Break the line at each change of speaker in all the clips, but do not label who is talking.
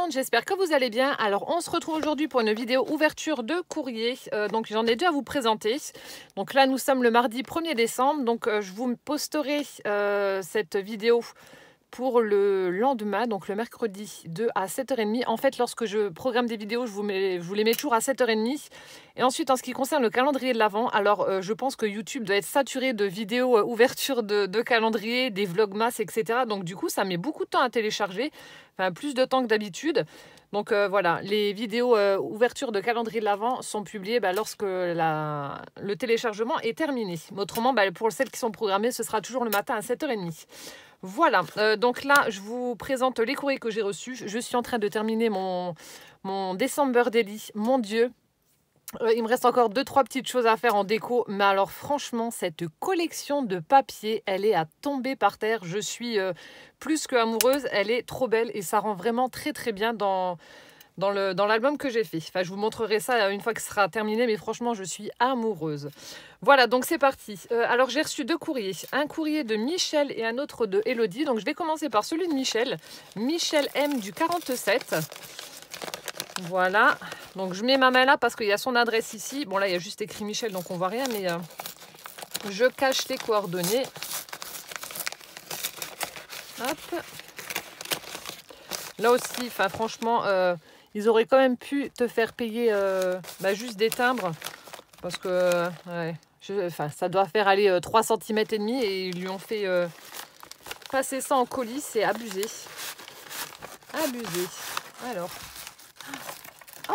monde, j'espère que vous allez bien. Alors on se retrouve aujourd'hui pour une vidéo ouverture de courrier. Donc j'en ai deux à vous présenter. Donc là nous sommes le mardi 1er décembre. Donc je vous posterai cette vidéo pour le lendemain, donc le mercredi de à 7h30. En fait, lorsque je programme des vidéos, je vous les mets toujours à 7h30. Et ensuite, en ce qui concerne le calendrier de l'Avent, alors je pense que YouTube doit être saturé de vidéos ouverture de calendrier, des vlogmas, etc. Donc du coup, ça met beaucoup de temps à télécharger, enfin plus de temps que d'habitude. Donc voilà, les vidéos ouverture de calendrier de l'Avent sont publiées lorsque le téléchargement est terminé. Mais autrement, pour celles qui sont programmées, ce sera toujours le matin à 7h30. Voilà, donc là, je vous présente les courriers que j'ai reçus. Je suis en train de terminer mon December Daily. Mon Dieu, il me reste encore 2-3 petites choses à faire en déco. Mais alors franchement, cette collection de papier, elle est à tomber par terre. Je suis plus que amoureuse. Elle est trop belle et ça rend vraiment très très bien dans l'album que j'ai fait. Enfin, je vous montrerai ça une fois que ce sera terminé, mais franchement, je suis amoureuse. Voilà, donc c'est parti. Alors, j'ai reçu deux courriers. Un courrier de Michel et un autre de Elodie. Donc, je vais commencer par celui de Michel. Michel M du 47. Voilà. Donc, je mets ma main là parce qu'il y a son adresse ici. Bon, là, il y a juste écrit Michel, donc on voit rien, mais je cache les coordonnées. Hop. Là aussi, enfin, franchement... ils auraient quand même pu te faire payer juste des timbres. Parce que ça doit faire aller 3 cm et demi. Et ils lui ont fait passer ça en colis. C'est abusé. Abusé. Alors. Oh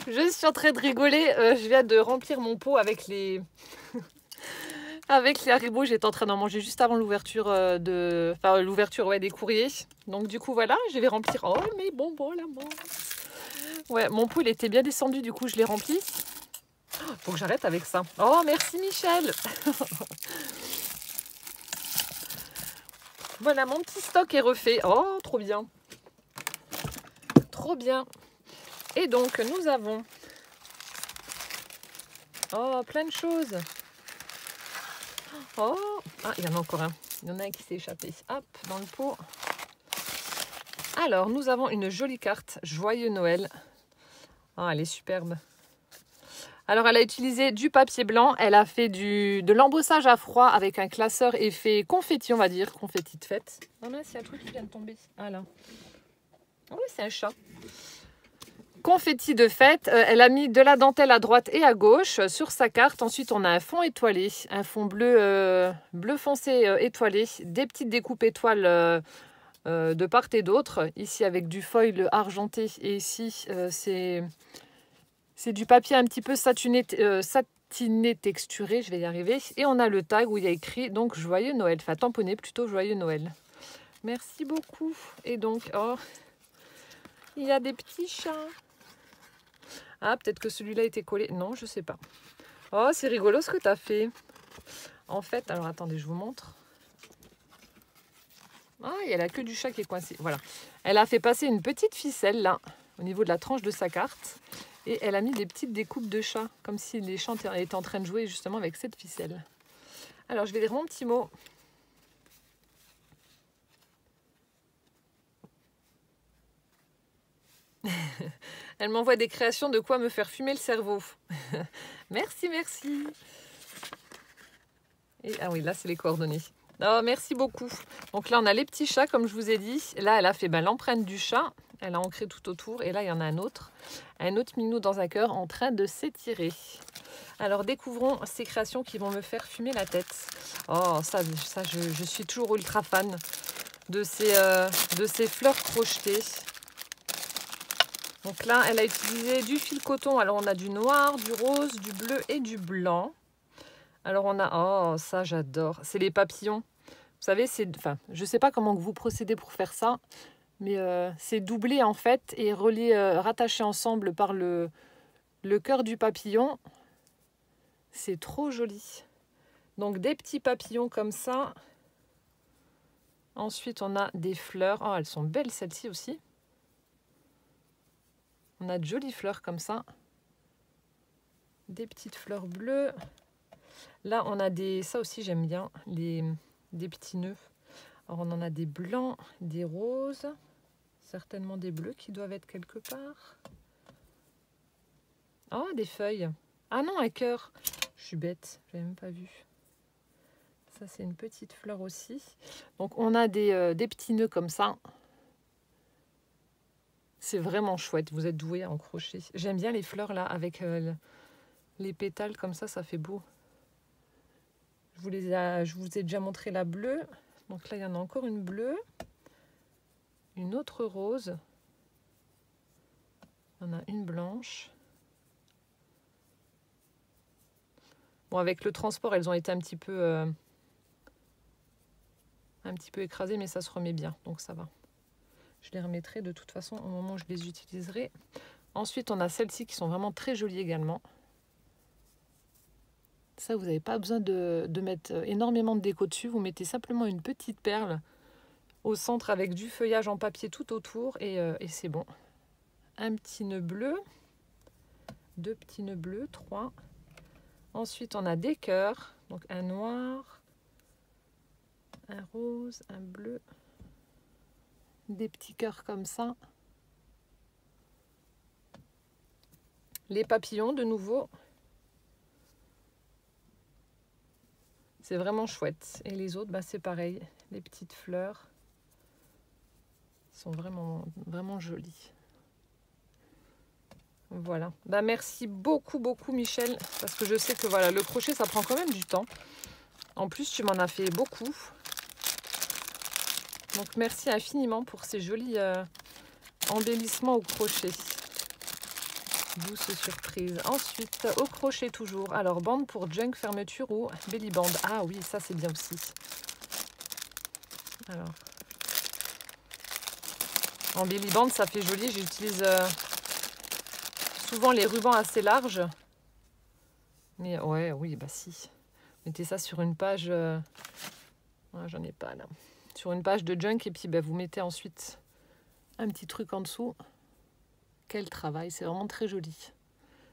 je suis en train de rigoler. Je viens de remplir mon pot avec les... Avec les Haribo, j'étais en train d'en manger juste avant l'ouverture des courriers. Donc du coup voilà, je vais remplir. Oh mais bon là bon. Ouais, mon pot il était bien descendu, du coup je l'ai rempli. Faut que j'arrête avec ça. Oh merci Michel. Voilà, mon petit stock est refait. Oh trop bien. Trop bien. Et donc nous avons plein de choses. Oh, il y en a encore un. Il y en a un qui s'est échappé. Hop, dans le pot. Alors, nous avons une jolie carte. Joyeux Noël. Elle est superbe. Alors, elle a utilisé du papier blanc. Elle a fait de l'embossage à froid avec un classeur effet confetti, on va dire. Confetti de fête. Oh mince, il y a un truc qui vient de tomber. Ah là. Oh oui, c'est un chat. Confetti de fête, elle a mis de la dentelle à droite et à gauche sur sa carte. Ensuite, on a un fond étoilé, un fond bleu, bleu foncé étoilé, des petites découpes étoiles de part et d'autre. Ici, avec du foil argenté et ici, c'est du papier un petit peu satiné texturé, je vais y arriver. Et on a le tag où il y a écrit donc Joyeux Noël, enfin tamponné plutôt Joyeux Noël. Merci beaucoup. Et donc, il y a des petits chats. Ah, peut-être que celui-là était collé. Non, je sais pas. Oh, c'est rigolo ce que tu as fait. En fait, alors attendez, je vous montre. Ah, il y a la queue du chat qui est coincée. Voilà. Elle a fait passer une petite ficelle là, au niveau de la tranche de sa carte. Et elle a mis des petites découpes de chat, comme si les chats étaient en train de jouer justement avec cette ficelle. Alors, je vais lire mon petit mot. Elle m'envoie des créations de quoi me faire fumer le cerveau. Merci, merci. Et, ah oui, là, c'est les coordonnées. Oh, merci beaucoup. Donc là, on a les petits chats, comme je vous ai dit. Là, elle a fait l'empreinte du chat. Elle a ancré tout autour. Et là, il y en a un autre minou dans un cœur en train de s'étirer. Alors, découvrons ces créations qui vont me faire fumer la tête. Oh, ça je suis toujours ultra fan de ces fleurs crochetées. Donc là, elle a utilisé du fil coton. Alors, on a du noir, du rose, du bleu et du blanc. Alors, on a... Oh, ça, j'adore. C'est les papillons. Vous savez, je ne sais pas comment vous procédez pour faire ça, mais c'est doublé, en fait, et relié, rattaché ensemble par le cœur du papillon. C'est trop joli. Donc, des petits papillons comme ça. Ensuite, on a des fleurs. Oh, elles sont belles, celles-ci aussi. On a de jolies fleurs comme ça. Des petites fleurs bleues. Là, on a ça aussi, j'aime bien, des petits nœuds. Alors on en a des blancs, des roses, certainement des bleus qui doivent être quelque part. Oh, des feuilles. Ah non, un cœur. Je suis bête, je n'avais même pas vu. Ça, c'est une petite fleur aussi. Donc, on a des petits nœuds comme ça. C'est vraiment chouette. Vous êtes doués à en crochet. J'aime bien les fleurs là, avec les pétales comme ça fait beau. Je vous ai déjà montré la bleue. Donc là, il y en a encore une bleue. Une autre rose. Il y en a une blanche. Bon, avec le transport, elles ont été un petit peu écrasées, mais ça se remet bien, donc ça va. Je les remettrai de toute façon au moment où je les utiliserai. Ensuite, on a celles-ci qui sont vraiment très jolies également. Ça, vous n'avez pas besoin de mettre énormément de déco dessus. Vous mettez simplement une petite perle au centre avec du feuillage en papier tout autour et c'est bon. Un petit nœud bleu, 2 petits nœuds bleus, 3. Ensuite, on a des cœurs, donc un noir, un rose, un bleu, des petits cœurs comme ça. Les papillons de nouveau. C'est vraiment chouette. Et les autres, bah, c'est pareil. Les petites fleurs sont vraiment, vraiment jolies. Voilà. Bah, merci beaucoup, beaucoup Michel. Parce que je sais que voilà, le crochet, ça prend quand même du temps. En plus, tu m'en as fait beaucoup. Donc, merci infiniment pour ces jolis embellissements au crochet. Douce surprise. Ensuite, au crochet toujours. Alors, bande pour junk, fermeture ou belly band. Ah oui, ça c'est bien aussi. Alors, en belly band, ça fait joli. J'utilise souvent les rubans assez larges. Mais ouais, oui, bah si. Mettez ça sur une page. Ouais, j'en ai pas là. Sur une page de junk et puis bah, vous mettez ensuite un petit truc en dessous. Quel travail, c'est vraiment très joli.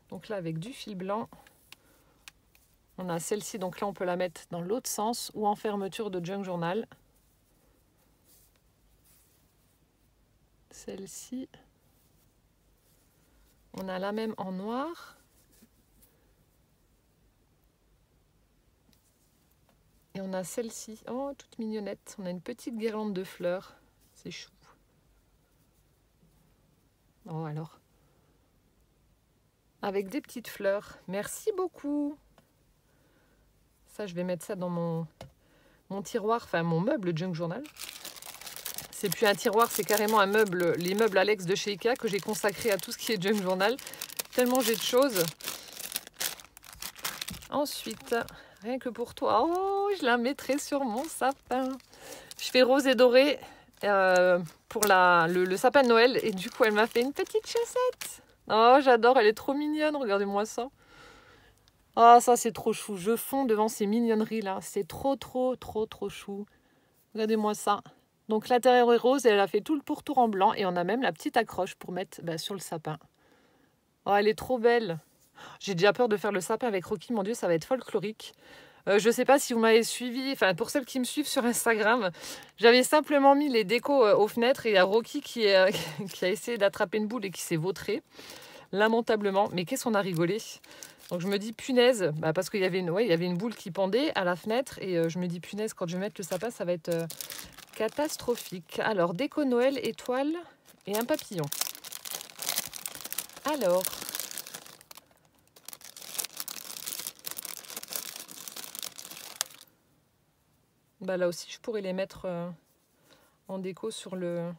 Donc là, avec du fil blanc, on a celle-ci. Donc là, on peut la mettre dans l'autre sens ou en fermeture de junk journal. Celle-ci. On a la même en noir. Et on a celle-ci. Oh, toute mignonnette. On a une petite guirlande de fleurs. C'est chou. Oh, alors. Avec des petites fleurs. Merci beaucoup. Ça, je vais mettre ça dans mon tiroir, enfin mon meuble junk journal. C'est plus un tiroir, c'est carrément un meuble, les meubles Alex de chez Ikea que j'ai consacré à tout ce qui est junk journal. Tellement j'ai de choses. Ensuite, rien que pour toi, oh, je la mettrai sur mon sapin. Je fais rose et doré pour le sapin de Noël. Et du coup, elle m'a fait une petite chaussette. Oh, j'adore, elle est trop mignonne, regardez-moi ça. Ah, ça, c'est trop chou. Je fonds devant ces mignonneries-là. C'est trop, trop, trop, trop chou. Regardez-moi ça. Donc, l'intérieur est rose et elle a fait tout le pourtour en blanc. Et on a même la petite accroche pour mettre sur le sapin. Oh, elle est trop belle. J'ai déjà peur de faire le sapin avec Rocky. Mon Dieu, ça va être folklorique. Je ne sais pas si vous m'avez suivi. Enfin, pour celles qui me suivent sur Instagram, j'avais simplement mis les décos aux fenêtres. Et il y a Rocky qui a essayé d'attraper une boule et qui s'est vautré. Lamentablement. Mais qu'est-ce qu'on a rigolé. Donc je me dis punaise, parce qu'il y avait une boule qui pendait à la fenêtre et je me dis punaise, quand je vais mettre le sapin, ça va être catastrophique. Alors déco Noël, étoile et un papillon. Alors, là aussi je pourrais les mettre en déco sur le...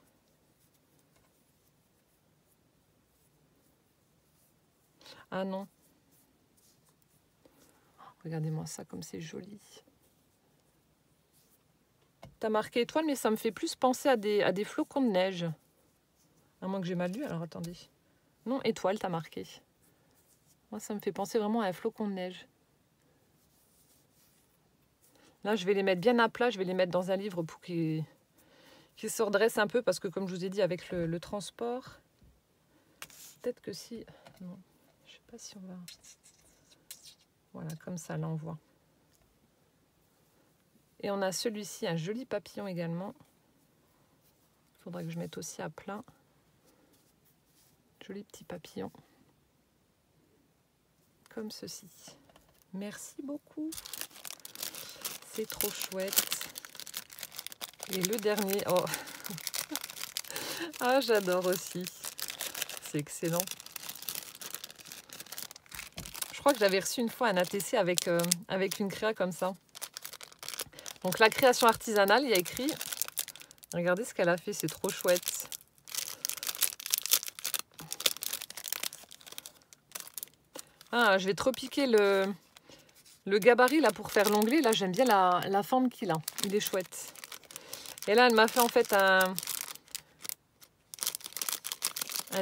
Ah non. Regardez-moi ça comme c'est joli. T'as marqué étoile, mais ça me fait plus penser à des flocons de neige. À moins que j'ai mal lu, alors attendez. Non, étoile, t'as marqué. Moi, ça me fait penser vraiment à un flocon de neige. Là, je vais les mettre bien à plat. Je vais les mettre dans un livre pour qu'ils se redressent un peu. Parce que comme je vous ai dit, avec le transport, peut-être que si... Non, je sais pas si on va... Voilà, comme ça, là, on voit. Et on a celui-ci, un joli papillon également. Il faudrait que je mette aussi à plat. Joli petit papillon. Comme ceci. Merci beaucoup. C'est trop chouette. Et le dernier, oh ah, j'adore aussi. C'est excellent. Je crois que j'avais reçu une fois un ATC avec une créa comme ça. Donc la création artisanale, il y a écrit. Regardez ce qu'elle a fait, c'est trop chouette. Ah, je vais trop piquer le gabarit là pour faire l'onglet. Là, j'aime bien la forme qu'il a. Il est chouette. Et là, elle m'a fait en fait un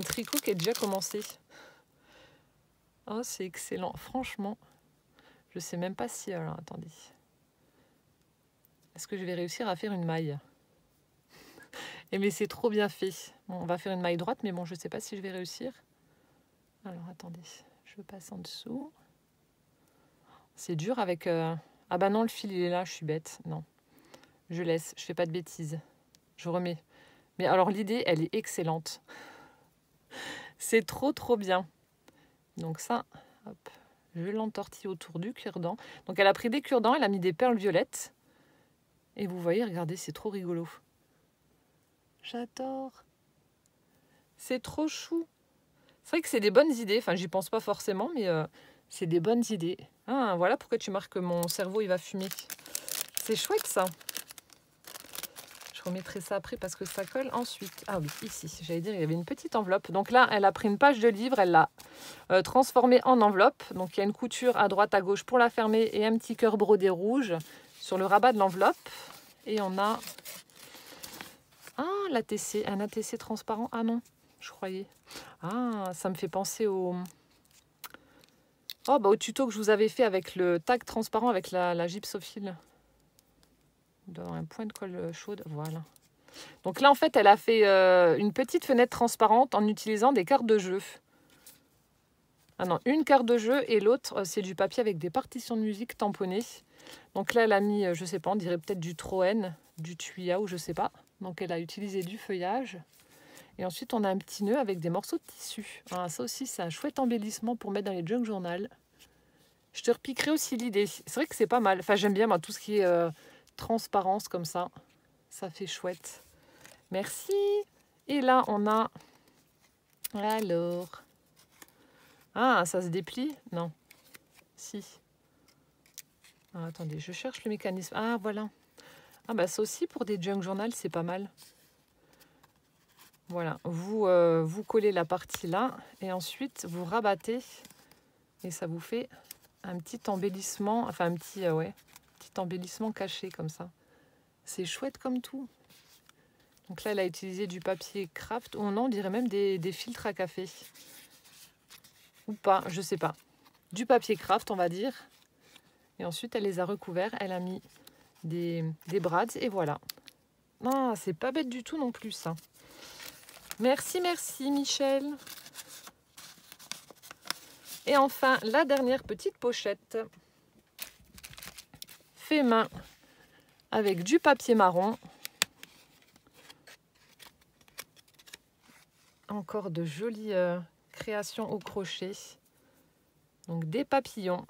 tricot qui est déjà commencé. Oh, c'est excellent. Franchement, je sais même pas si... Alors, attendez. Est-ce que je vais réussir à faire une maille? Et mais c'est trop bien fait. Bon, on va faire une maille droite, mais bon, je sais pas si je vais réussir. Alors, attendez. Je passe en dessous. C'est dur avec... Ah bah non, le fil, il est là. Je suis bête. Non. Je laisse. Je fais pas de bêtises. Je remets. Mais alors, l'idée, elle est excellente. C'est trop, trop bien. Donc ça, hop, je l'entortille autour du cure-dent. Donc elle a pris des cure-dents, elle a mis des perles violettes. Et vous voyez, regardez, c'est trop rigolo. J'adore. C'est trop chou. C'est vrai que c'est des bonnes idées. Enfin, j'y pense pas forcément, mais c'est des bonnes idées. Ah, voilà pourquoi tu marques que mon cerveau, il va fumer. C'est chouette, ça. Je remettrai ça après parce que ça colle ensuite. Ah oui, ici, j'allais dire, il y avait une petite enveloppe. Donc là, elle a pris une page de livre, elle l'a transformée en enveloppe. Donc il y a une couture à droite, à gauche pour la fermer et un petit cœur brodé rouge sur le rabat de l'enveloppe. Et on a... Ah, l'ATC, un ATC transparent. Ah non, je croyais. Ah, ça me fait penser au... Oh, bah, au tuto que je vous avais fait avec le tag transparent avec la gypsophile. Dans un point de colle chaude, voilà. Donc là, en fait, elle a fait une petite fenêtre transparente en utilisant des cartes de jeu. Ah non, une carte de jeu et l'autre, c'est du papier avec des partitions de musique tamponnées. Donc là, elle a mis, je sais pas, on dirait peut-être du Troen, du Tuya ou je sais pas. Donc elle a utilisé du feuillage. Et ensuite, on a un petit nœud avec des morceaux de tissu. Ah, ça aussi, c'est un chouette embellissement pour mettre dans les junk journal. Je te repiquerai aussi l'idée. C'est vrai que c'est pas mal. Enfin, j'aime bien moi, tout ce qui est transparence comme ça. Ça fait chouette. Merci. Et là, on a... Alors... Ah, ça se déplie? Non. Si. Ah, attendez, je cherche le mécanisme. Ah, voilà. Ah, bah ça aussi, pour des junk journal, c'est pas mal. Voilà. Vous collez la partie là. Et ensuite, vous rabattez. Et ça vous fait un petit embellissement. Enfin, un petit embellissement caché comme ça. C'est chouette comme tout. Donc là, elle a utilisé du papier craft. Ou non, on dirait même des filtres à café. Ou pas, je sais pas. Du papier craft, on va dire. Et ensuite, elle les a recouverts. Elle a mis des brads et voilà. Ah, c'est pas bête du tout non plus, ça. Merci, merci, Michel. Et enfin, la dernière petite pochette. Fait main avec du papier marron. Encore de jolies créations au crochet. Donc des papillons,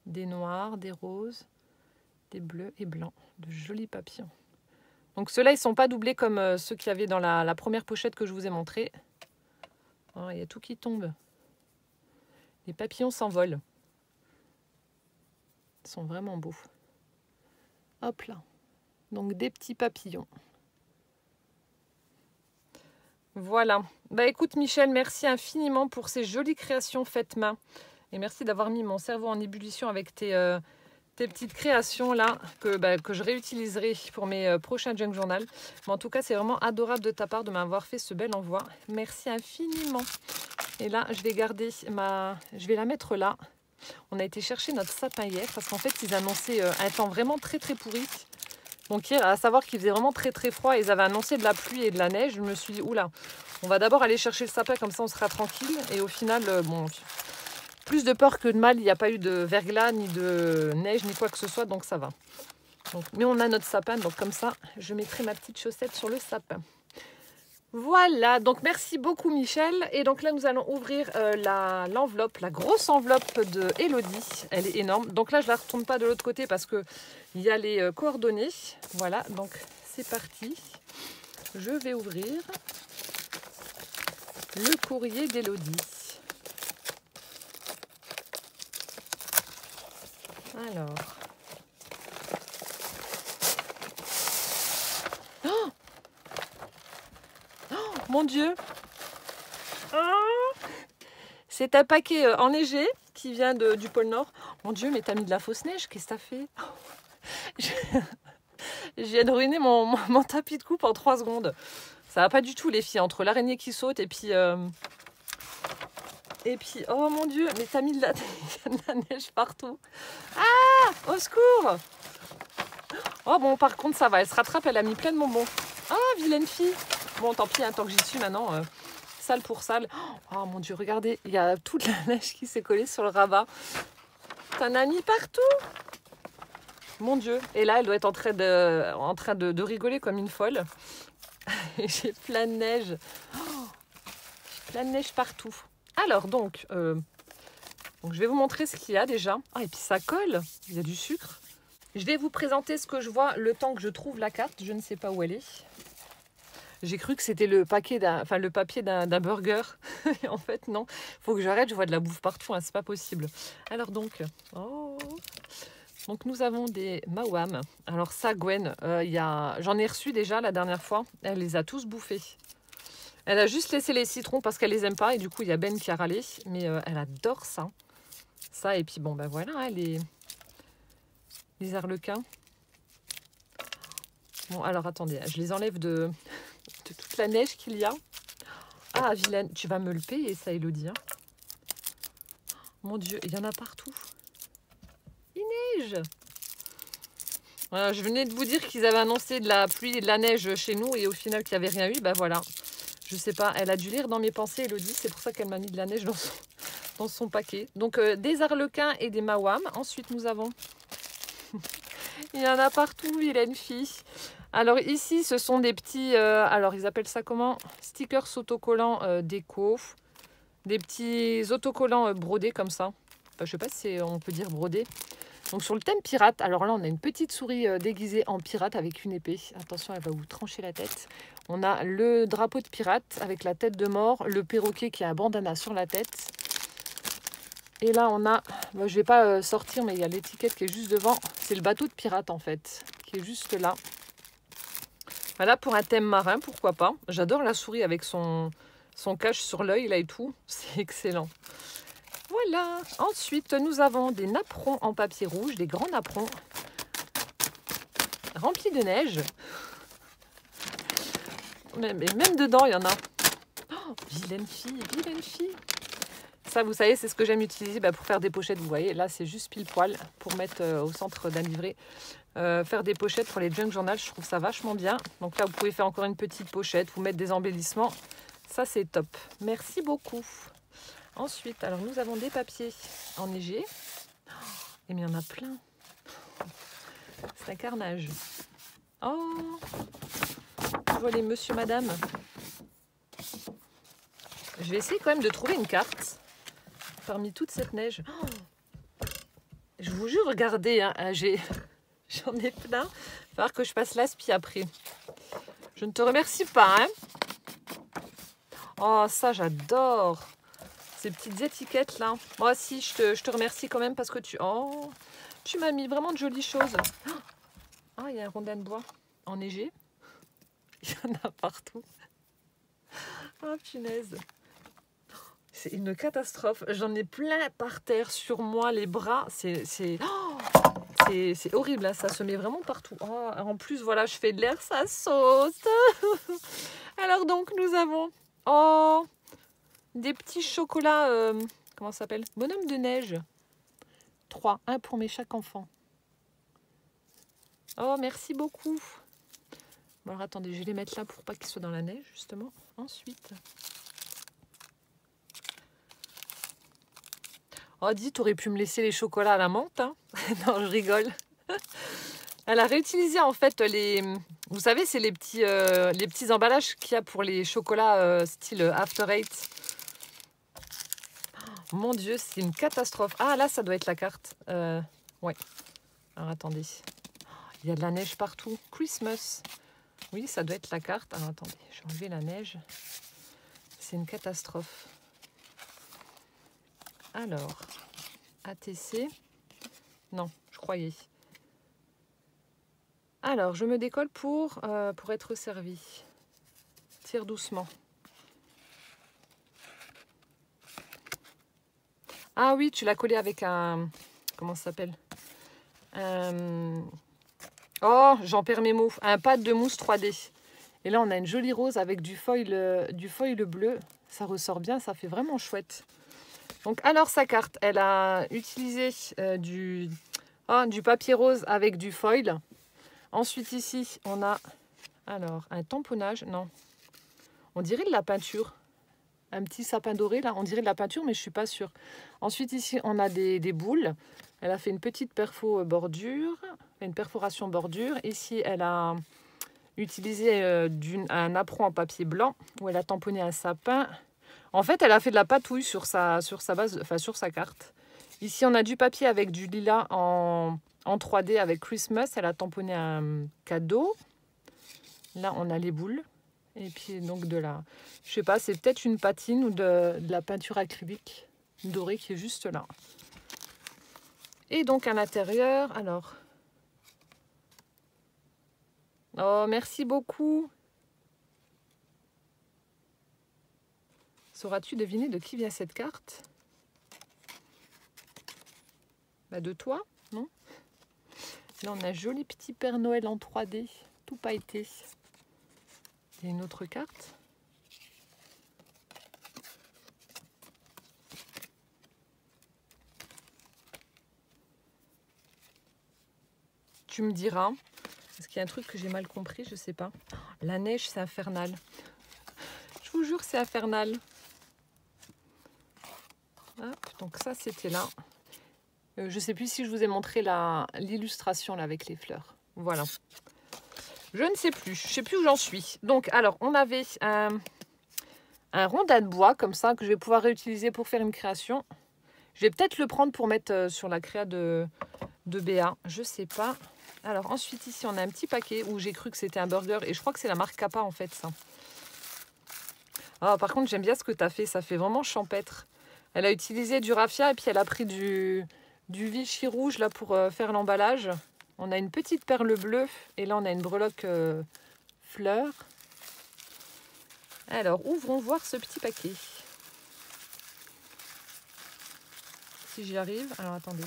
des noirs, des roses, des bleus et blancs. De jolis papillons. Donc ceux-là, ils ne sont pas doublés comme ceux qu'il y avait dans la première pochette que je vous ai montrée. Oh, il y a tout qui tombe. Les papillons s'envolent. Ils sont vraiment beaux. Hop là. Donc des petits papillons. Voilà. Bah écoute Michel, merci infiniment pour ces jolies créations faites main. Et merci d'avoir mis mon cerveau en ébullition avec tes petites créations là que je réutiliserai pour mes prochains junk journal. Mais en tout cas, c'est vraiment adorable de ta part de m'avoir fait ce bel envoi. Merci infiniment. Et là, je vais garder je vais la mettre là. On a été chercher notre sapin hier parce qu'en fait, ils annonçaient un temps vraiment très très pourri. Donc hier, à savoir qu'il faisait vraiment très très froid, ils avaient annoncé de la pluie et de la neige. Je me suis dit, oula, on va d'abord aller chercher le sapin, comme ça on sera tranquille. Et au final, bon, plus de peur que de mal, il n'y a pas eu de verglas, ni de neige, ni quoi que ce soit, donc ça va. Donc, mais on a notre sapin, donc comme ça, je mettrai ma petite chaussette sur le sapin. Voilà, donc merci beaucoup Michel. Et donc là, nous allons ouvrir l'enveloppe, la grosse enveloppe de Elodie. Elle est énorme. Donc là, je ne la retourne pas de l'autre côté parce qu'il y a les coordonnées. Voilà, donc c'est parti. Je vais ouvrir le courrier d'Elodie. Alors... Mon Dieu, c'est un paquet enneigé qui vient du pôle Nord. Mon Dieu, mais t'as mis de la fausse neige, qu'est-ce que t'as fait? Je viens de ruiner mon tapis de coupe en 3 secondes. Ça va pas du tout les filles, entre l'araignée qui saute et puis, oh mon Dieu, mais t'as mis de la neige partout. Ah, au secours! Oh bon, par contre ça va, elle se rattrape, elle a mis plein de bonbons. Ah, vilaine fille! Bon, tant pis, hein, tant que j'y suis maintenant, salle pour salle. Oh mon Dieu, regardez, il y a toute la neige qui s'est collée sur le rabat. T'en as mis partout. Mon Dieu. Et là, elle doit être en train de rigoler comme une folle. J'ai plein de neige. J'ai plein de neige partout. Alors, donc je vais vous montrer ce qu'il y a déjà. Ah, et puis ça colle. Il y a du sucre. Je vais vous présenter ce que je vois le temps que je trouve la carte. Je ne sais pas où elle est. J'ai cru que c'était le papier d'un burger. Et en fait, non. Il faut que j'arrête, je vois de la bouffe partout, hein, c'est pas possible. Alors donc, donc nous avons des Mawam. Alors ça, Gwen, j'en ai reçu déjà la dernière fois. Elle les a tous bouffés. Elle a juste laissé les citrons parce qu'elle les aime pas. Et du coup, il y a Ben qui a râlé. Mais elle adore ça. Ça, et puis bon, ben voilà, hein, les arlequins. Bon, alors attendez, je les enlève de toute la neige qu'il y a. Ah, vilaine, tu vas me le payer, ça, Elodie. Hein. Mon Dieu, il y en a partout. Il neige. Voilà, je venais de vous dire qu'ils avaient annoncé de la pluie et de la neige chez nous et au final qu'il n'y avait rien eu. Ben voilà, je sais pas, elle a dû lire dans mes pensées, Elodie. C'est pour ça qu'elle m'a mis de la neige dans son paquet. Donc, des arlequins et des mawam. Ensuite, nous avons... il y en a partout, vilaine fille. Alors ici, ce sont des petits, alors ils appellent ça comment? Stickers autocollants déco. Des petits autocollants brodés comme ça. Enfin, je sais pas si on peut dire brodés. Donc sur le thème pirate, alors là on a une petite souris déguisée en pirate avec une épée. Attention, elle va vous trancher la tête. On a le drapeau de pirate avec la tête de mort, le perroquet qui a un bandana sur la tête. Et là on a, je vais pas sortir mais il y a l'étiquette qui est juste devant. C'est le bateau de pirate en fait, qui est juste là. Voilà, pour un thème marin, pourquoi pas. J'adore la souris avec son cache sur l'œil là et tout. C'est excellent. Voilà. Ensuite, nous avons des napperons en papier rouge, des grands napperons remplis de neige. Mais même dedans, il y en a. Oh, vilaine fille, vilaine fille. Ça, vous savez, c'est ce que j'aime utiliser pour faire des pochettes. Vous voyez, là, c'est juste pile poil pour mettre au centre d'un livret. Faire des pochettes pour les junk journal, je trouve ça vachement bien. Donc là, vous pouvez faire encore une petite pochette, vous mettre des embellissements. Ça, c'est top. Merci beaucoup. Ensuite, alors nous avons des papiers enneigés. Et mais il y en a plein. C'est un carnage. Oh, vous voyez, monsieur, madame. Je vais essayer quand même de trouver une carte parmi toute cette neige. Oh, je vous jure, regardez, hein, j'en ai plein. Il va falloir que je passe l'aspi après. Je ne te remercie pas. Hein. Oh, ça, j'adore. Ces petites étiquettes là. Moi aussi, je te remercie quand même parce que tu m'as mis vraiment de jolies choses. Ah, il y a un rondin de bois enneigé. Il y en a partout. Oh, punaise. C'est une catastrophe. J'en ai plein par terre sur moi, les bras. C'est horrible, hein. Ça se met vraiment partout. Oh, en plus, voilà, je fais de l'air, ça saute. Alors donc, nous avons des petits chocolats, comment ça s'appelle? Bonhomme de neige. 3, un pour chaque enfant. Oh, merci beaucoup. Bon, alors attendez, je vais les mettre là pour pas qu'ils soient dans la neige, justement. Ensuite... Oh, dis, t'aurais pu me laisser les chocolats à la menthe, hein? Non, je rigole. Elle a réutilisé en fait les... Vous savez, c'est les petits emballages qu'il y a pour les chocolats style After Eight. Oh, mon Dieu, c'est une catastrophe. Ah là, ça doit être la carte. Ouais. Alors attendez. Il y a de la neige partout. Christmas. Oui, ça doit être la carte. Alors attendez, je vais enlever la neige. C'est une catastrophe. Alors, ATC. Non, je croyais. Alors, je me décolle pour être servi. Tire doucement. Ah oui, tu l'as collé avec un... Comment ça s'appelle? Oh, j'en perds mes mots. Un pad de mousse 3D. Et là, on a une jolie rose avec du foil bleu. Ça ressort bien, ça fait vraiment chouette. Donc, alors, sa carte, elle a utilisé du papier rose avec du foil. Ensuite, ici, on a alors un tamponnage. Non, on dirait de la peinture. Un petit sapin doré, là, on dirait de la peinture, mais je ne suis pas sûre. Ensuite, ici, on a des boules. Elle a fait une petite bordure, une perforation bordure. Ici, elle a utilisé un apron en papier blanc, où elle a tamponné un sapin. En fait, elle a fait de la patouille sur sa base, enfin sur sa carte. Ici, on a du papier avec du lilas en 3D avec Christmas. Elle a tamponné un cadeau. Là, on a les boules. Et puis donc de la, je sais pas, c'est peut-être une patine ou de la peinture acrylique dorée qui est juste là. Et donc à l'intérieur, alors. Oh, merci beaucoup. Sauras-tu deviner de qui vient cette carte? Bah de toi, non? Là, on a un joli petit Père Noël en 3D, tout pailleté. Il y a une autre carte. Tu me diras, est-ce qu'il y a un truc que j'ai mal compris? Je sais pas. La neige, c'est infernal. Je vous jure, c'est infernal. Hop, donc ça, c'était là. Je sais plus si je vous ai montré l'illustration là avec les fleurs. Voilà. Je ne sais plus. Je sais plus où j'en suis. Donc, alors, on avait un rondin de bois comme ça que je vais pouvoir réutiliser pour faire une création. Je vais peut-être le prendre pour mettre sur la créa de Béa. Je sais pas. Alors, ensuite, ici, on a un petit paquet où j'ai cru que c'était un burger. Et je crois que c'est la marque Kappa, en fait, ça. Ah, par contre, j'aime bien ce que tu as fait. Ça fait vraiment champêtre. Elle a utilisé du raffia et puis elle a pris du Vichy rouge là pour faire l'emballage. On a une petite perle bleue et là, on a une breloque fleur. Alors, ouvrons voir ce petit paquet. Si j'y arrive. Alors, attendez.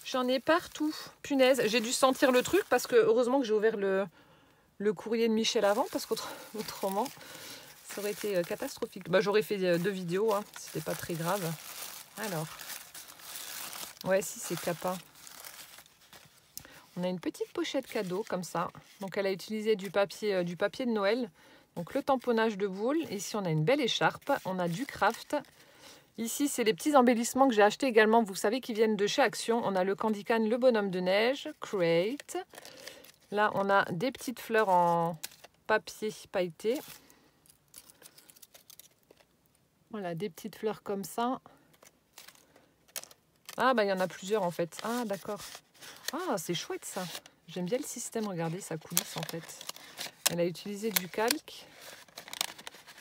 J'en ai partout. Punaise, j'ai dû sentir le truc parce que heureusement que j'ai ouvert le courrier de Michel avant parce qu'autrement, ça aurait été catastrophique. Bah, j'aurais fait 2 vidéos, hein. C'était pas très grave. Alors, ouais, si, c'est Kappa. On a une petite pochette cadeau comme ça. Donc, elle a utilisé du papier de Noël. Donc, le tamponnage de boules. Ici, on a une belle écharpe. On a du craft. Ici, c'est les petits embellissements que j'ai achetés également. Vous savez qu'ils viennent de chez Action. On a le Candy Can, le bonhomme de neige, Crate. Là, on a des petites fleurs en papier pailleté. Voilà, des petites fleurs comme ça. Ah, bah, il y en a plusieurs en fait. Ah, d'accord. Ah, c'est chouette ça. J'aime bien le système. Regardez, ça coulisse en fait. Elle a utilisé du calque.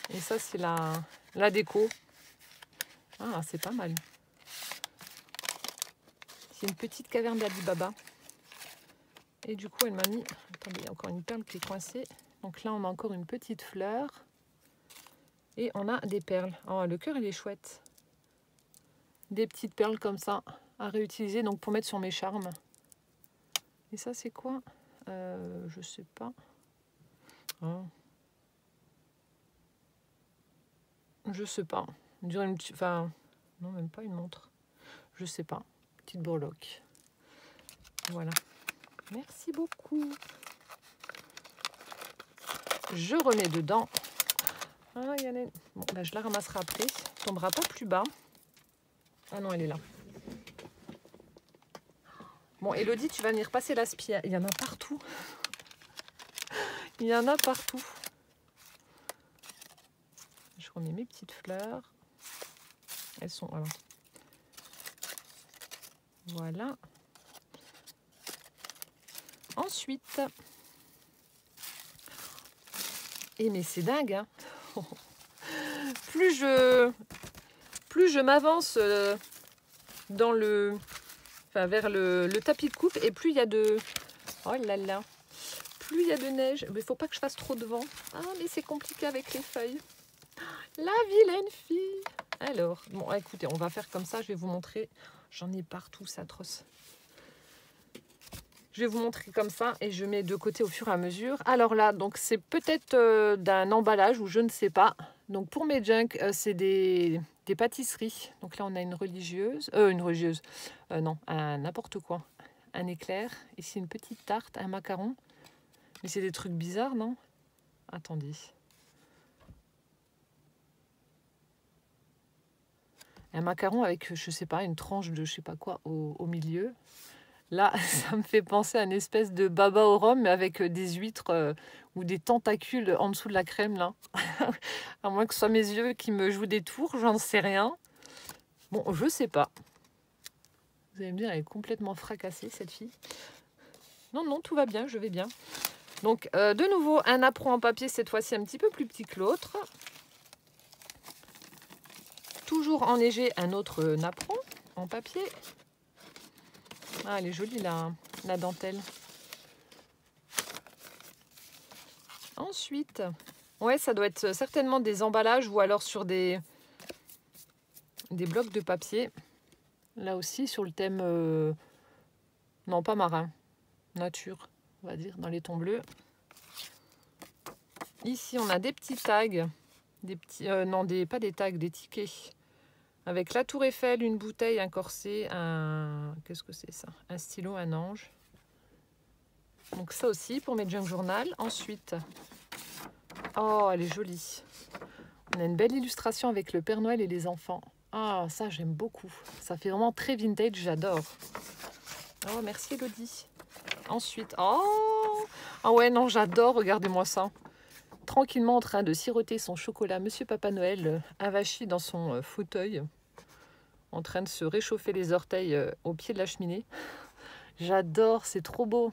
Et ça, c'est la déco. Ah, c'est pas mal. C'est une petite caverne d'Ali Baba. Et du coup, elle m'a mis... Attendez, il y a encore une perle qui est coincée. Donc là, on a encore une petite fleur. Et on a des perles. Oh, le cœur, il est chouette. Des petites perles comme ça à réutiliser donc pour mettre sur mes charmes. Et ça, c'est quoi? Je sais pas. Oh. Je sais pas. On dirait une petite... Enfin, non, même pas une montre. Je sais pas. Petite breloque. Voilà. Merci beaucoup. Je remets dedans. Ah, il y en a une. Bon, bah, je la ramasserai après. Elle tombera pas plus bas. Ah non, elle est là. Bon, Elodie, tu vas venir passer l'aspi. Il y en a partout. Il y en a partout. Je remets mes petites fleurs. Elles sont... Alors. Voilà. Ensuite... Et mais c'est dingue, hein. Plus je m'avance dans le... Enfin, vers le tapis de coupe, et plus il y a de... Oh là là. Plus il y a de neige. Mais il ne faut pas que je fasse trop de vent. Ah, mais c'est compliqué avec les feuilles. La vilaine fille. Alors, bon, écoutez, on va faire comme ça. Je vais vous montrer. J'en ai partout, c'est atroce. Je vais vous montrer comme ça et je mets de côté au fur et à mesure. Alors là, donc c'est peut-être d'un emballage ou je ne sais pas. Donc pour mes junk, c'est des pâtisseries. Donc là, on a une religieuse. Non, un n'importe quoi. Un éclair. Ici, une petite tarte, un macaron. Mais c'est des trucs bizarres, non? Attendez. Un macaron avec, je sais pas, une tranche de je sais pas quoi au milieu. Là, ça me fait penser à une espèce de baba au rhum, mais avec des huîtres ou des tentacules en dessous de la crème, là. À moins que ce soit mes yeux qui me jouent des tours, j'en sais rien. Bon, je sais pas. Vous allez me dire, elle est complètement fracassée, cette fille. Non, non, tout va bien, je vais bien. Donc, de nouveau, un apron en papier, cette fois-ci un petit peu plus petit que l'autre. Toujours enneigé, un autre napperon en papier. Ah, elle est jolie, la dentelle. Ensuite, ouais, ça doit être certainement des emballages ou alors sur des blocs de papier. Là aussi, sur le thème... non, pas marin. Nature, on va dire, dans les tons bleus. Ici, on a des petits tags. Des petits... non, pas des tags, des tickets. Avec la tour Eiffel, une bouteille, un corset, un... Qu'est-ce que c'est ça? Un stylo, un ange. Donc ça aussi pour mes junk journal. Ensuite, oh, elle est jolie. On a une belle illustration avec le Père Noël et les enfants. Ah, ça j'aime beaucoup. Ça fait vraiment très vintage, j'adore. Oh, merci Elodie. Ensuite, oh, ah ouais, non, j'adore, regardez-moi ça. Tranquillement en train de siroter son chocolat, Monsieur Papa Noël, avachi dans son fauteuil, en train de se réchauffer les orteils au pied de la cheminée. J'adore, c'est trop beau.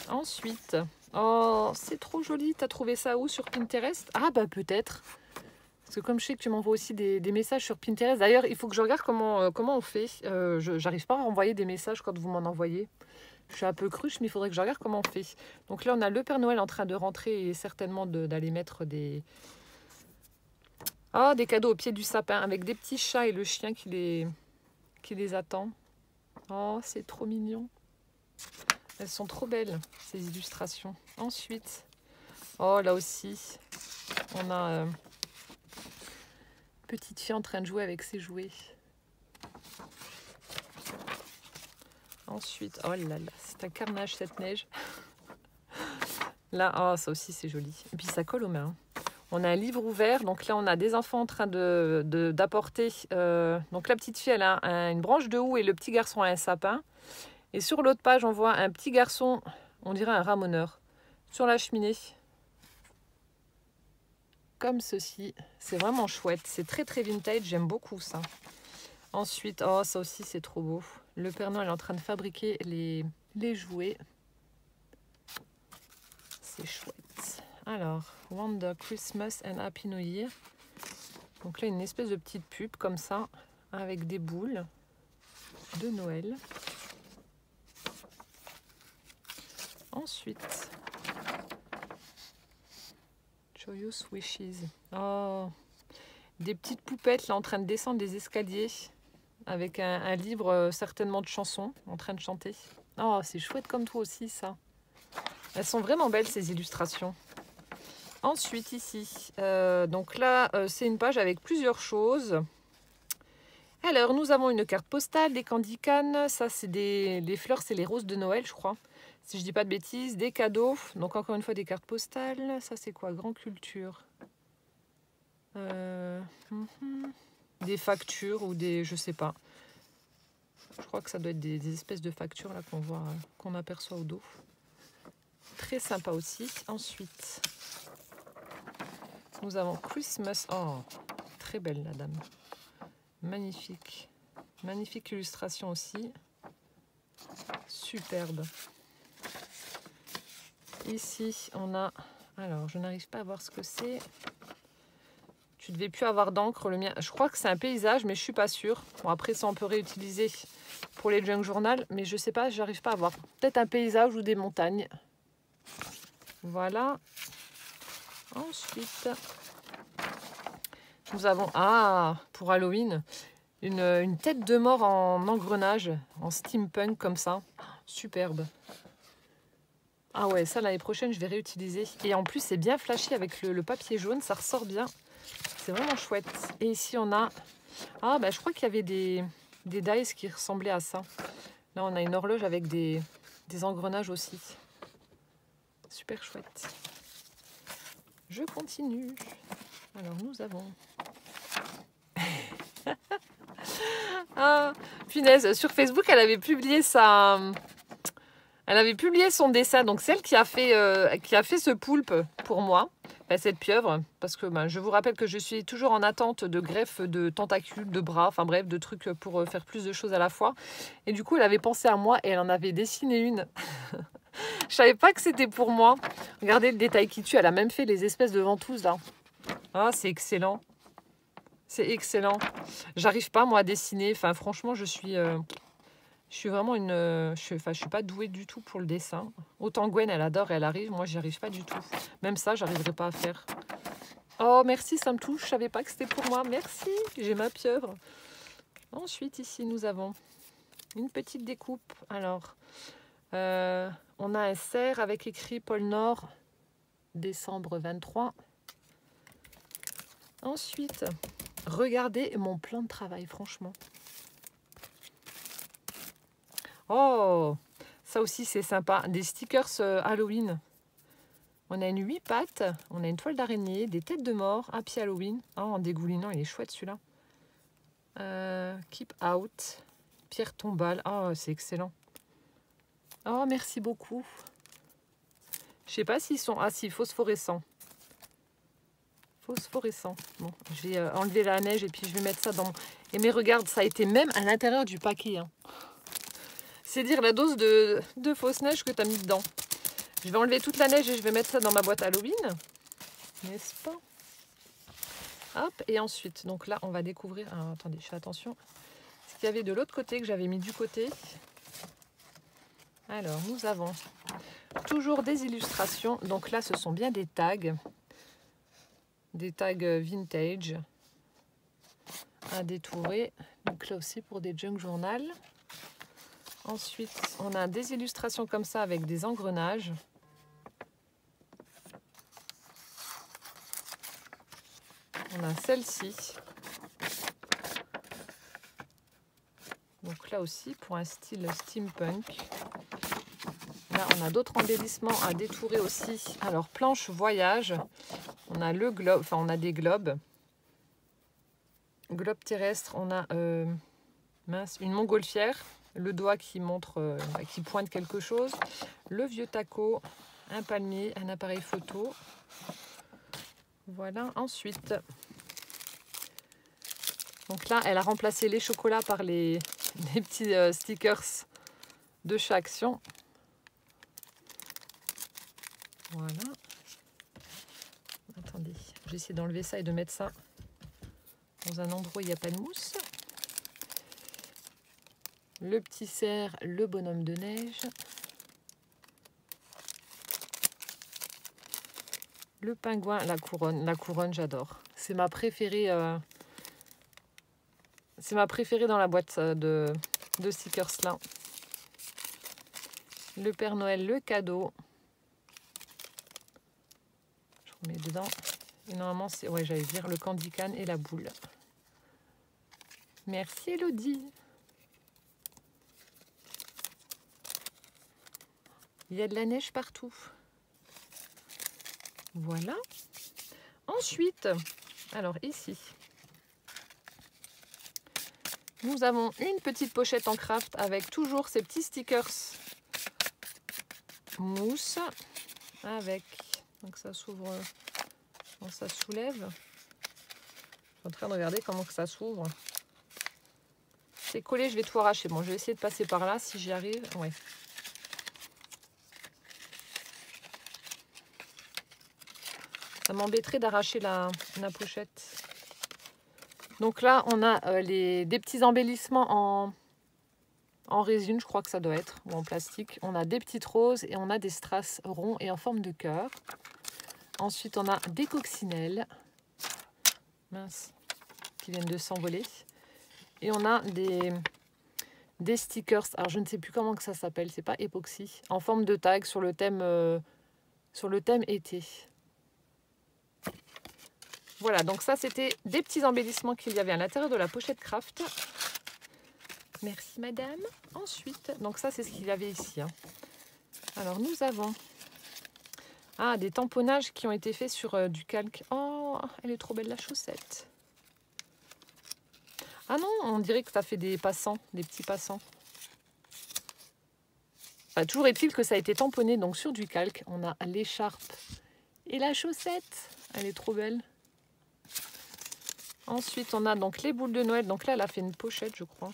Ensuite, oh, c'est trop joli. T'as trouvé ça où, sur Pinterest? Ah bah peut-être. Parce que comme je sais que tu m'envoies aussi des messages sur Pinterest. D'ailleurs, il faut que je regarde comment on fait. J'arrive pas à envoyer des messages quand vous m'en envoyez. Je suis un peu cruche, mais il faudrait que je regarde comment on fait. Donc là, on a le Père Noël en train de rentrer et certainement d'aller mettre des cadeaux au pied du sapin avec des petits chats et le chien qui les attend. Oh, c'est trop mignon. Elles sont trop belles, ces illustrations. Ensuite, oh là aussi, on a petite fille en train de jouer avec ses jouets. Ensuite, oh là là, c'est un carnage cette neige. Là, oh, ça aussi c'est joli. Et puis ça colle aux mains. On a un livre ouvert, donc là on a des enfants en train d'apporter. Donc la petite fille elle a une branche de houx et le petit garçon a un sapin. Et sur l'autre page on voit un petit garçon, on dirait un ramoneur, sur la cheminée. Comme ceci. C'est vraiment chouette. C'est très très vintage. J'aime beaucoup ça. Ensuite, oh ça aussi c'est trop beau. Le Père Noël est en train de fabriquer les jouets. C'est chouette. Alors, Wonder Christmas and Happy New Year. Donc là, une espèce de petite pub comme ça, avec des boules de Noël. Ensuite, Joyous Wishes. Oh, des petites poupettes là en train de descendre des escaliers avec un livre certainement de chansons en train de chanter. Oh, c'est chouette comme toi aussi ça. Elles sont vraiment belles ces illustrations. Ensuite ici, donc là c'est une page avec plusieurs choses. Alors nous avons une carte postale, des candy canes, ça c'est les fleurs, c'est les roses de Noël je crois. Si je dis pas de bêtises, des cadeaux, donc encore une fois des cartes postales. Ça c'est quoi? Grand culture. Des factures ou des, je sais pas. Je crois que ça doit être des espèces de factures là qu'on voit, qu'on aperçoit au dos. Très sympa aussi. Ensuite, nous avons Christmas. Oh, très belle la dame. Magnifique. Magnifique illustration aussi. Superbe. Ici, on a... Alors, je n'arrive pas à voir ce que c'est. Tu devais plus avoir d'encre, le mien. Je crois que c'est un paysage, mais je suis pas sûre. Bon, après, ça, on peut réutiliser pour les junk journal, mais je sais pas, j'arrive pas à voir. Peut-être un paysage ou des montagnes. Voilà. Ensuite, nous avons, pour Halloween, une tête de mort en engrenage, en steampunk comme ça. Superbe. Ah ouais, ça l'année prochaine, je vais réutiliser. Et en plus, c'est bien flashy avec le papier jaune, ça ressort bien. C'est vraiment chouette. Et ici, on a... Ah, bah, je crois qu'il y avait des dice qui ressemblaient à ça. Là, on a une horloge avec des engrenages aussi. Super chouette. Je continue. Alors, nous avons... Ah, punaise, sur Facebook, elle avait publié sa... Elle avait publié son dessin, donc celle qui a fait ce poulpe pour moi, cette pieuvre, parce que je vous rappelle que je suis toujours en attente de greffe de tentacules, de bras, enfin bref, de trucs pour faire plus de choses à la fois. Et du coup, elle avait pensé à moi et elle en avait dessiné une. Je savais pas que c'était pour moi. Regardez le détail qui tue, elle a même fait les espèces de ventouses là. Ah, c'est excellent. C'est excellent. J'arrive pas moi à dessiner, enfin franchement, je suis vraiment une... je suis pas douée du tout pour le dessin. Autant Gwen, elle adore, elle arrive. Moi, j'y arrive pas du tout. Même ça, j'arriverai pas à faire. Oh, merci, ça me touche. Je savais pas que c'était pour moi. Merci, j'ai ma pieuvre. Ensuite, ici, nous avons une petite découpe. Alors, on a un cerf avec écrit Pôle Nord, décembre 23. Ensuite, regardez mon plan de travail, franchement. Oh, ça aussi c'est sympa. Des stickers Halloween. On a une 8 pattes, on a une toile d'araignée, des têtes de mort, Happy Halloween. Oh, en dégoulinant, il est chouette celui-là. Keep out, pierre tombale. Oh, c'est excellent. Oh, merci beaucoup. Je sais pas s'ils sont... Ah si, phosphorescents. Phosphorescents. Bon, je vais enlever la neige et puis je vais mettre ça dans... Et mais regarde, ça a été même à l'intérieur du paquet. Hein. C'est dire la dose de fausse neige que tu as mis dedans. Je vais enlever toute la neige et je vais mettre ça dans ma boîte Halloween. N'est-ce pas? Hop, et ensuite, donc là, on va découvrir... Alors, attendez, je fais attention. Ce qu'il y avait de l'autre côté que j'avais mis du côté. Alors, nous avons toujours des illustrations. Donc là, ce sont bien des tags. Des tags vintage à détourer. Donc là aussi pour des junk journal. Ensuite, on a des illustrations comme ça avec des engrenages. On a celle-ci. Donc là aussi, pour un style steampunk. Là, on a d'autres embellissements à détourer aussi. Alors, planche voyage. On a le globe, enfin, on a des globes. Globe terrestre, on a une montgolfière. Le doigt qui montre, qui pointe quelque chose, le vieux taco, un palmier, un appareil photo. Voilà, ensuite. Donc là, elle a remplacé les chocolats par les petits stickers de chez Action. Voilà. Attendez, j'ai essayé d'enlever ça et de mettre ça dans un endroit où il n'y a pas de mousse. Le petit cerf, le bonhomme de neige. Le pingouin, la couronne. La couronne, j'adore. C'est ma préférée. C'est ma préférée dans la boîte de stickers là. Le Père Noël, le cadeau. Je remets dedans. Et normalement, c'est... Ouais, j'allais dire le candy can et la boule. Merci Elodie. Il y a de la neige partout. Voilà. Ensuite, alors ici, Nous avons une petite pochette en craft avec toujours ces petits stickers mousse avec, donc ça s'ouvre, ça soulève. Je suis en train de regarder comment que ça s'ouvre. C'est collé, je vais tout arracher. Bon, je vais essayer de passer par là si j'y arrive. Ouais. Ça m'embêterait d'arracher la pochette. Donc là, on a des petits embellissements en résine, je crois que ça doit être, ou en plastique. On a des petites roses et on a des strass ronds et en forme de cœur. Ensuite, on a des coccinelles, mince, qui viennent de s'envoler. Et on a des stickers, alors je ne sais plus comment que ça s'appelle, c'est pas époxy, en forme de tag sur le thème été. Voilà, donc ça c'était des petits embellissements qu'il y avait à l'intérieur de la pochette craft. Merci madame. Ensuite, donc ça c'est ce qu'il y avait ici. Hein. Alors nous avons des tamponnages qui ont été faits sur du calque. Oh, elle est trop belle la chaussette. Ah non, on dirait que ça fait des passants, des petits passants. Enfin, toujours est-il que ça a été tamponné donc sur du calque. On a l'écharpe et la chaussette. Elle est trop belle. Ensuite, on a donc les boules de Noël. Donc là, elle a fait une pochette, je crois.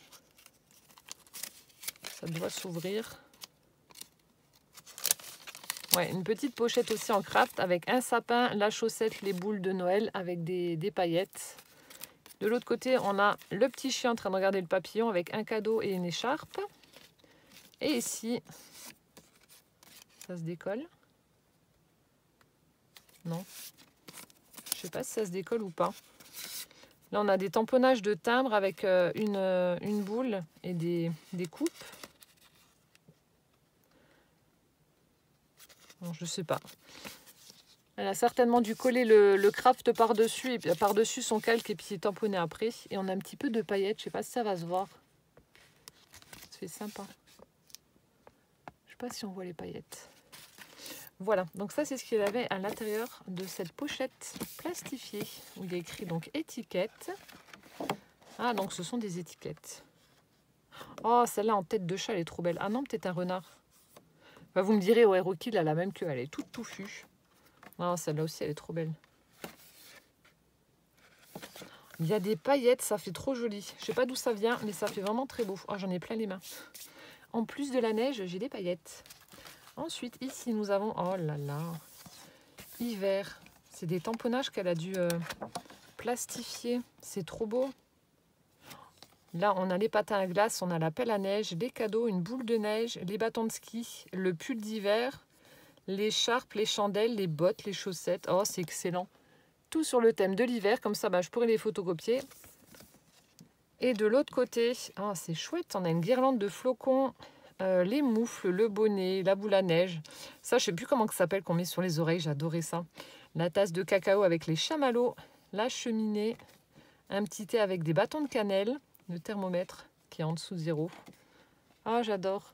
Ça doit s'ouvrir. Ouais, une petite pochette aussi en craft avec un sapin, la chaussette, les boules de Noël avec des paillettes. De l'autre côté, on a le petit chien en train de regarder le papillon avec un cadeau et une écharpe. Et ici, ça se décolle. Non. Je sais pas si ça se décolle ou pas. Là, on a des tamponnages de timbres avec une boule et des coupes. Bon, je sais pas. Elle a certainement dû coller le craft par-dessus et par-dessus son calque et puis tamponner après. Et on a un petit peu de paillettes. Je sais pas si ça va se voir. Ça fait sympa. Je sais pas si on voit les paillettes. Voilà, donc ça c'est ce qu'il y avait à l'intérieur de cette pochette plastifiée où il y a écrit donc étiquette. Ah, donc ce sont des étiquettes. Oh, celle-là en tête de chat, elle est trop belle. Ah non, peut-être un renard. Bah, vous me direz, ouais, Rocky, elle a la même queue, elle est toute touffue. Ah, celle-là aussi, elle est trop belle. Il y a des paillettes, ça fait trop joli. Je sais pas d'où ça vient, mais ça fait vraiment très beau. Oh, j'en ai plein les mains. En plus de la neige, j'ai des paillettes. Ensuite, ici, nous avons... Oh là là. Hiver. C'est des tamponnages qu'elle a dû plastifier. C'est trop beau. Là, on a les patins à glace, on a la pelle à neige, les cadeaux, une boule de neige, les bâtons de ski, le pull d'hiver, les charpes, les chandelles, les bottes, les chaussettes. Oh, c'est excellent. Tout sur le thème de l'hiver. Comme ça, je pourrais les photocopier. Et de l'autre côté, oh, c'est chouette. On a une guirlande de flocons. Les moufles, le bonnet, la boule à neige. Ça, je sais plus comment ça s'appelle qu'on met sur les oreilles. J'adorais ça. La tasse de cacao avec les chamallows, la cheminée, un petit thé avec des bâtons de cannelle, le thermomètre qui est en dessous de 0. Ah, j'adore.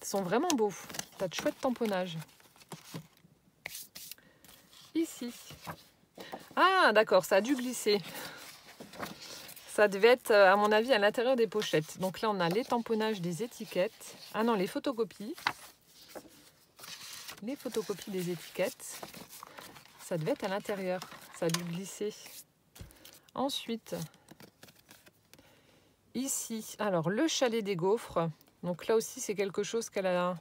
Ils sont vraiment beaux. T'as de chouettes tamponnages. Ici. Ah, d'accord, ça a dû glisser. Ça devait être, à mon avis, à l'intérieur des pochettes. Donc là, on a les tamponnages des étiquettes. Ah non, les photocopies. Les photocopies des étiquettes. Ça devait être à l'intérieur. Ça a dû glisser. Ensuite, ici, alors le chalet des gaufres. Donc là aussi, c'est quelque chose qu'elle a...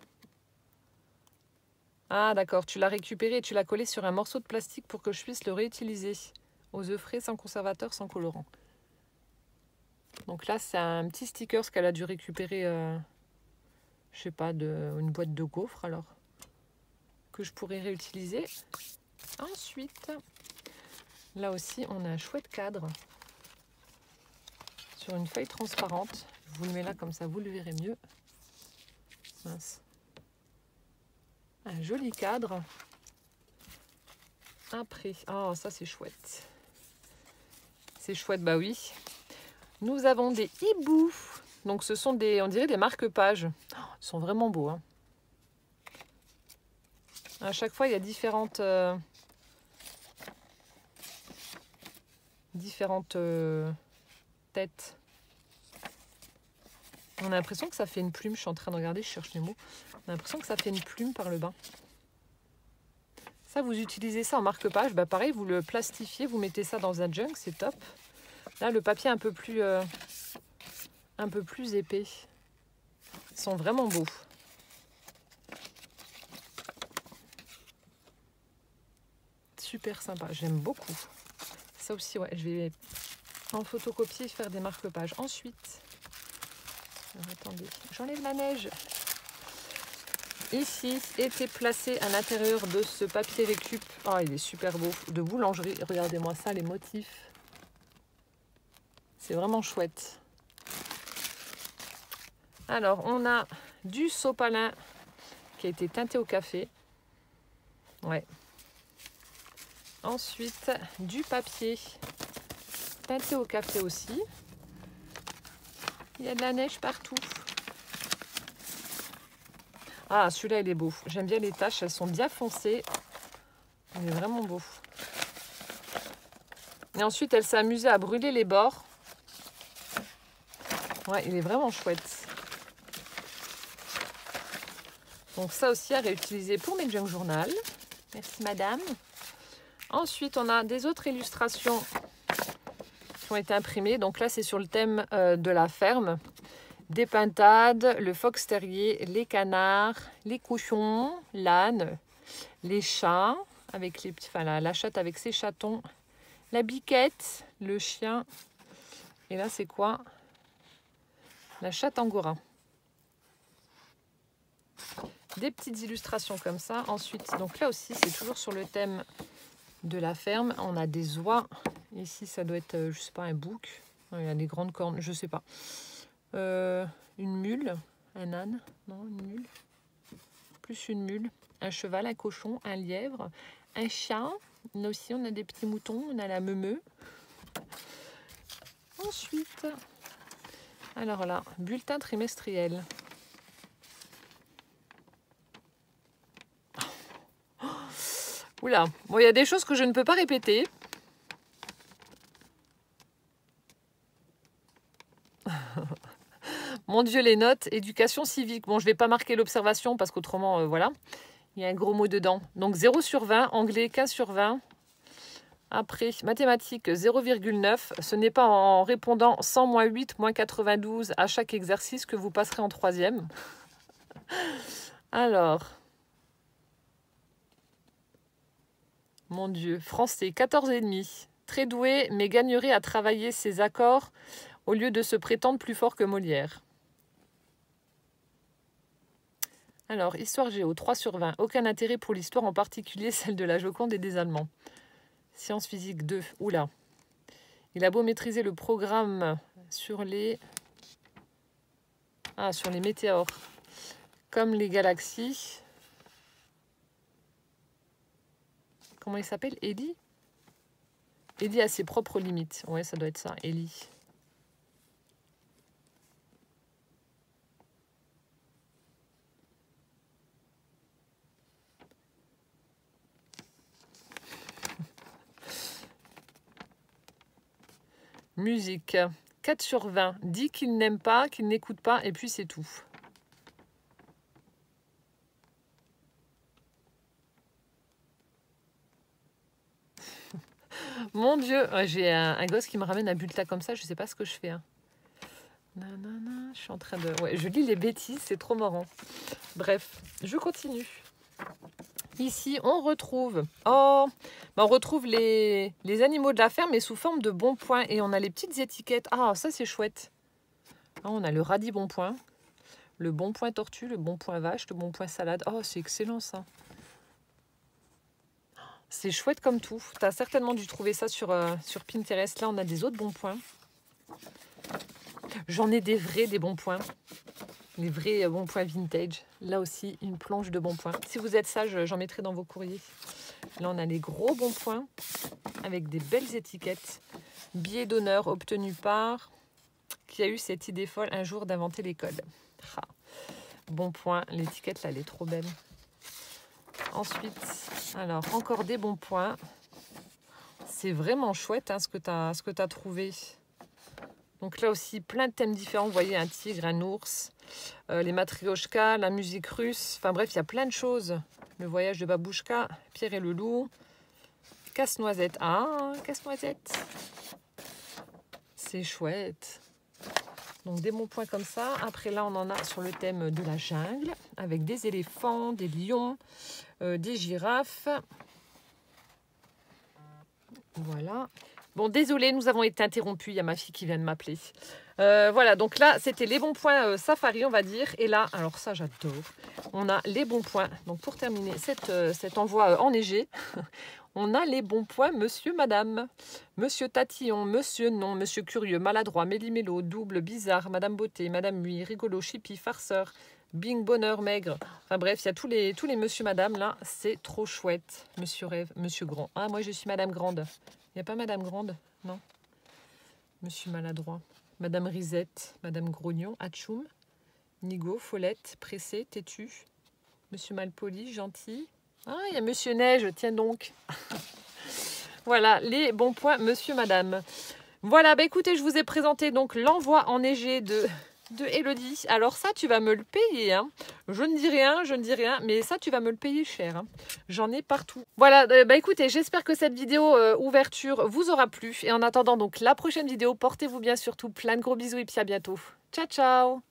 Ah d'accord, tu l'as récupéré et tu l'as collé sur un morceau de plastique pour que je puisse le réutiliser. Aux œufs frais, sans conservateur, sans colorant. Donc là, c'est un petit sticker qu'elle a dû récupérer, je sais pas, une boîte de gaufres alors, que je pourrais réutiliser. Ensuite, là aussi, on a un chouette cadre sur une feuille transparente. Je vous le mets là comme ça, vous le verrez mieux. Mince. Un joli cadre. Après, oh ça c'est chouette. C'est chouette, bah oui. Nous avons des hiboux. Donc ce sont des, on dirait des marque-pages. Oh, ils sont vraiment beaux. Hein. À chaque fois, il y a différentes têtes. On a l'impression que ça fait une plume. Je suis en train de regarder, je cherche les mots. On a l'impression que ça fait une plume par le bas. Ça, vous utilisez ça en marque-page. Bah, pareil, vous le plastifiez, vous mettez ça dans un junk, c'est top. Là, le papier est un peu plus épais. Ils sont vraiment beaux. Super sympa, j'aime beaucoup. Ça aussi, ouais, je vais en photocopier et faire des marque-pages. Ensuite, alors, attendez, j'enlève la neige. Ici était placé à l'intérieur de ce papier récup. Oh, il est super beau, de boulangerie. Regardez-moi ça, les motifs. C'est vraiment chouette. Alors, on a du sopalin qui a été teinté au café. Ouais. Ensuite, du papier teinté au café aussi. Il y a de la neige partout. Ah, celui-là, il est beau. J'aime bien les taches, elles sont bien foncées. Il est vraiment beau. Et ensuite, elle s'est amusée à brûler les bords. Ouais, il est vraiment chouette. Donc ça aussi à réutiliser pour mes junk journal. Merci madame. Ensuite, on a des autres illustrations qui ont été imprimées. Donc là, c'est sur le thème de la ferme. Des pintades, le fox terrier, les canards, les cochons, l'âne, les chats, avec les petits, enfin la chatte avec ses chatons, la biquette, le chien. Et là, c'est quoi? La chatte angora. Des petites illustrations comme ça. Ensuite, donc là aussi, c'est toujours sur le thème de la ferme. On a des oies. Ici, ça doit être, je sais pas, un bouc. Il y a des grandes cornes, je sais pas. Une mule, un âne, non, une mule. Plus une mule, un cheval, un cochon, un lièvre, un chat. Là aussi, on a des petits moutons. On a la meumeux. Ensuite, alors là, bulletin trimestriel. Oula, bon, il y a des choses que je ne peux pas répéter. Mon Dieu, les notes, éducation civique. Bon, je ne vais pas marquer l'observation parce qu'autrement, voilà. Il y a un gros mot dedans. Donc 0 sur 20, anglais 15 sur 20. Après, mathématiques 0,9. Ce n'est pas en répondant 100 moins 8 moins 92 à chaque exercice que vous passerez en troisième. Alors, mon Dieu, français 14,5. Très doué, mais gagnerait à travailler ses accords au lieu de se prétendre plus fort que Molière. Alors, histoire géo, 3 sur 20. Aucun intérêt pour l'histoire, en particulier celle de la Joconde et des Allemands. Sciences physiques 2. Oula. Il a beau maîtriser le programme sur les météores, comme les galaxies. Comment il s'appelle? Ellie? Ellie a ses propres limites. Ouais, ça doit être ça, Ellie. Musique, 4 sur 20. Dit qu'il n'aime pas, qu'il n'écoute pas, et puis c'est tout. Mon Dieu, j'ai un gosse qui me ramène un bulletin comme ça, je ne sais pas ce que je fais. Hein. Nanana, je suis en train de... Ouais, je lis les bêtises, c'est trop marrant. Bref, je continue. Ici, on retrouve... Oh, on retrouve les animaux de la ferme, mais sous forme de bons points. Et on a les petites étiquettes. Ah, ça, c'est chouette. Ah, on a le radis bon point, le bon point tortue, le bon point vache, le bon point salade. Oh, c'est excellent, ça. C'est chouette comme tout. Tu as certainement dû trouver ça sur Pinterest. Là, on a des autres bons points. J'en ai des vrais, des bons points. Les vrais bons points vintage. Là aussi, une planche de bons points. Si vous êtes sage, j'en mettrai dans vos courriers. Là, on a les gros bons points avec des belles étiquettes. Billet d'honneur obtenu par... Qui a eu cette idée folle un jour d'inventer les codes. Ah. Bon point. L'étiquette, là, elle est trop belle. Ensuite, alors, encore des bons points. C'est vraiment chouette hein, ce que tu as trouvé. Donc là aussi, plein de thèmes différents. Vous voyez, un tigre, un ours, les matrioshkas, la musique russe. Enfin bref, il y a plein de choses. Le voyage de Babouchka, Pierre et le loup, Casse-Noisette. Ah, Casse-Noisette. C'est chouette. Donc des bons points comme ça. Après là, on en a sur le thème de la jungle, avec des éléphants, des lions, des girafes. Voilà. Bon, désolé, nous avons été interrompus. Il y a ma fille qui vient de m'appeler. Voilà, donc là, c'était les bons points safari, on va dire. Et là, alors ça, j'adore. On a les bons points. Donc pour terminer cet envoi enneigé, on a les bons points monsieur, madame. Monsieur tatillon, monsieur non, monsieur curieux, maladroit, méli-mélo, double, bizarre, madame beauté, madame oui, rigolo, chippie, farceur, bing, bonheur, maigre. Enfin bref, il y a tous les monsieur, madame là. C'est trop chouette. Monsieur rêve, monsieur grand. Ah, moi je suis madame grande. Il n'y a pas madame grande? Non. Monsieur maladroit. Madame risette, madame grognon, atchoum, nigo, follette, pressé, têtu. Monsieur malpoli, gentil. Ah, il y a monsieur neige, tiens donc. Voilà, les bons points, monsieur, madame. Voilà, bah écoutez, je vous ai présenté donc l'envoi enneigé de Elodie. Alors ça, tu vas me le payer. Hein. Je ne dis rien, mais ça, tu vas me le payer cher. Hein. J'en ai partout. Voilà, bah écoutez, j'espère que cette vidéo ouverture vous aura plu. Et en attendant donc la prochaine vidéo, portez-vous bien surtout plein de gros bisous et puis à bientôt. Ciao, ciao!